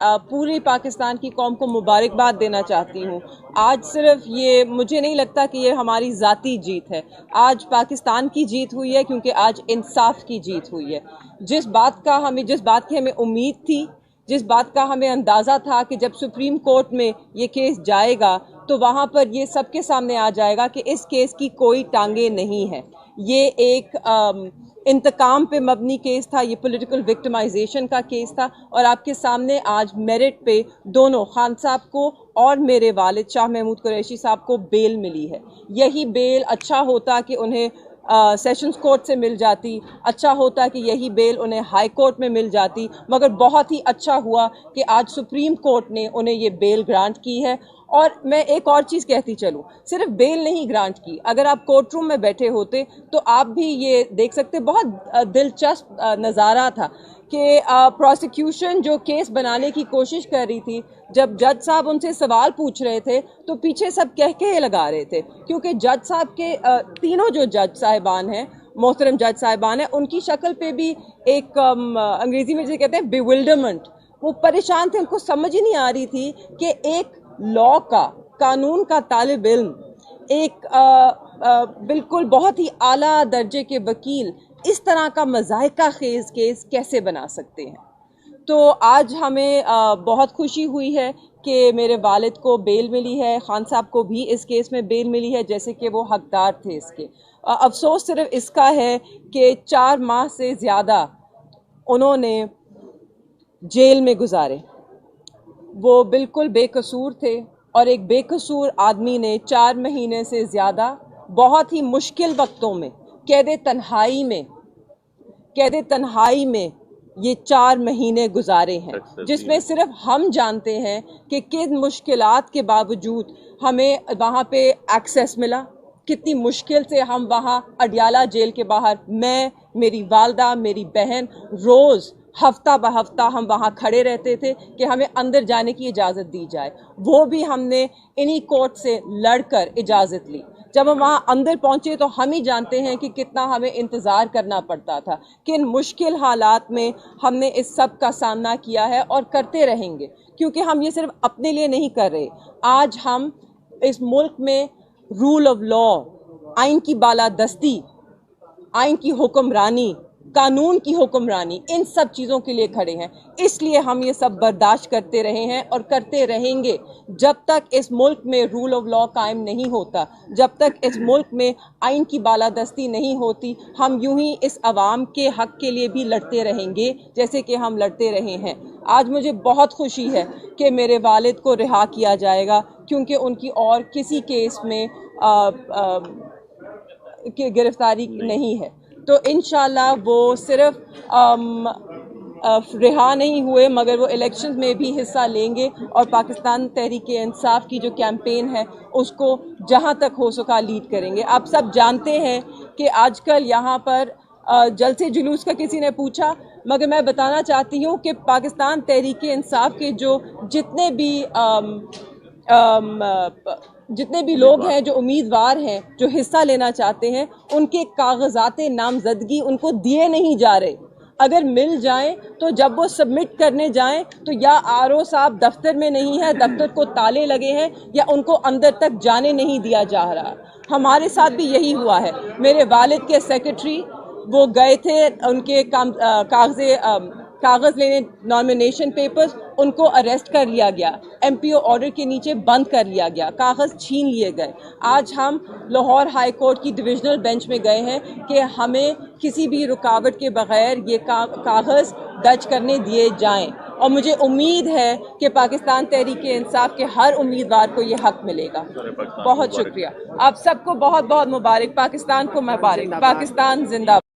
पूरी पाकिस्तान की कौम को मुबारकबाद देना चाहती हूँ। आज सिर्फ ये मुझे नहीं लगता कि ये हमारी ज़ाती जीत है, आज पाकिस्तान की जीत हुई है, क्योंकि आज इंसाफ की जीत हुई है। जिस बात की हमें उम्मीद थी, जिस बात का हमें अंदाज़ा था कि जब सुप्रीम कोर्ट में ये केस जाएगा तो वहाँ पर ये सबके सामने आ जाएगा कि इस केस की कोई टांगे नहीं है। ये एक इंतकाम पे मबनी केस था, ये पॉलिटिकल विक्टिमाइजेशन का केस था, और आपके सामने आज मेरिट पे दोनों खान साहब को और मेरे वालिद शाह महमूद कुरैशी साहब को बेल मिली है। यही बेल अच्छा होता कि उन्हें सेशंस कोर्ट से मिल जाती, अच्छा होता कि यही बेल उन्हें हाई कोर्ट में मिल जाती, मगर बहुत ही अच्छा हुआ कि आज सुप्रीम कोर्ट ने उन्हें ये बेल ग्रांट की है। और मैं एक और चीज़ कहती चलूँ, सिर्फ बेल नहीं ग्रांट की, अगर आप कोर्ट रूम में बैठे होते तो आप भी ये देख सकते, बहुत दिलचस्प नज़ारा था कि प्रोसिक्यूशन जो केस बनाने की कोशिश कर रही थी, जब जज साहब उनसे सवाल पूछ रहे थे तो पीछे सब कह लगा रहे थे, क्योंकि जज साहब के तीनों जो जज साहिबान हैं, मोहतरम जज साहिबान हैं, उनकी शक्ल पे भी एक अंग्रेजी में जिसे कहते हैं बिविल्डरमेंट, वो परेशान थे, उनको समझ ही नहीं आ रही थी कि एक लॉ का, कानून का तालिब इल्म, एक बिल्कुल बहुत ही आला दर्जे के वकील इस तरह का मज़ाहिका खेज केस कैसे बना सकते हैं। तो आज हमें बहुत खुशी हुई है कि मेरे वालिद को बेल मिली है, खान साहब को भी इस केस में बेल मिली है, जैसे कि वो हकदार थे इसके। अफसोस सिर्फ इसका है कि 4 माह से ज़्यादा उन्होंने जेल में गुजारे। वो बिल्कुल बेकसूर थे, और एक बेकसूर आदमी ने 4 महीने से ज़्यादा बहुत ही मुश्किल वक्तों में कैद तन्हाई में ये 4 महीने गुजारे हैं, जिसमें सिर्फ हम जानते हैं कि किन मुश्किलात के बावजूद हमें वहाँ पे एक्सेस मिला, कितनी मुश्किल से हम वहाँ अडियाला जेल के बाहर, मैं, मेरी वालदा, मेरी बहन, रोज़ हफ्ता ब हफ्ता हम वहाँ खड़े रहते थे कि हमें अंदर जाने की इजाज़त दी जाए। वो भी हमने इन्हीं कोर्ट से लड़कर इजाज़त ली। जब हम वहाँ अंदर पहुँचे तो हम ही जानते हैं कि कितना हमें इंतज़ार करना पड़ता था, किन मुश्किल हालात में हमने इस सब का सामना किया है और करते रहेंगे, क्योंकि हम ये सिर्फ अपने लिए नहीं कर रहे। आज हम इस मुल्क में रूल ऑफ लॉ, आइन की बालादस्ती, आइन की हुक्मरानी, कानून की हुक्मरानी, इन सब चीज़ों के लिए खड़े हैं। इसलिए हम ये सब बर्दाश्त करते रहे हैं और करते रहेंगे जब तक इस मुल्क में रूल ऑफ लॉ कायम नहीं होता, जब तक इस मुल्क में आइन की बालादस्ती नहीं होती। हम यूं ही इस अवाम के हक़ के लिए भी लड़ते रहेंगे जैसे कि हम लड़ते रहे हैं। आज मुझे बहुत खुशी है कि मेरे वालिद को रिहा किया जाएगा, क्योंकि उनकी और किसी केस में गिरफ्तारी नहीं है। तो इंशाल्लाह वो सिर्फ रिहा नहीं हुए, मगर वो इलेक्शन में भी हिस्सा लेंगे, और पाकिस्तान तहरीक इंसाफ की जो कैंपेन है उसको जहां तक हो सका लीड करेंगे। आप सब जानते हैं कि आजकल यहाँ पर जलसे जुलूस का किसी ने पूछा, मगर मैं बताना चाहती हूँ कि पाकिस्तान तहरीक इंसाफ के जो जितने भी लोग हैं, जो उम्मीदवार हैं, जो हिस्सा लेना चाहते हैं, उनके कागजाते नामजदगी उनको दिए नहीं जा रहे। अगर मिल जाएं तो जब वो सबमिट करने जाएं तो या आरओ साहब दफ्तर में नहीं है, दफ्तर को ताले लगे हैं, या उनको अंदर तक जाने नहीं दिया जा रहा। हमारे साथ भी यही हुआ है। मेरे वालिद के सेक्रेटरी वो गए थे उनके कागज़ लेने, नॉमिनेशन पेपर्स, उनको अरेस्ट कर लिया गया, एमपीओ ऑर्डर के नीचे बंद कर लिया गया, कागज़ छीन लिए गए। आज हम लाहौर हाई कोर्ट की डिविजनल बेंच में गए हैं कि हमें किसी भी रुकावट के बगैर ये कागज़ दर्ज करने दिए जाएं, और मुझे उम्मीद है कि पाकिस्तान तहरीक इंसाफ के हर उम्मीदवार को ये हक मिलेगा। बहुत शुक्रिया। आप सबको बहुत बहुत मुबारक, पाकिस्तान को मुबारक, पाकिस्तान जिंदाबाद।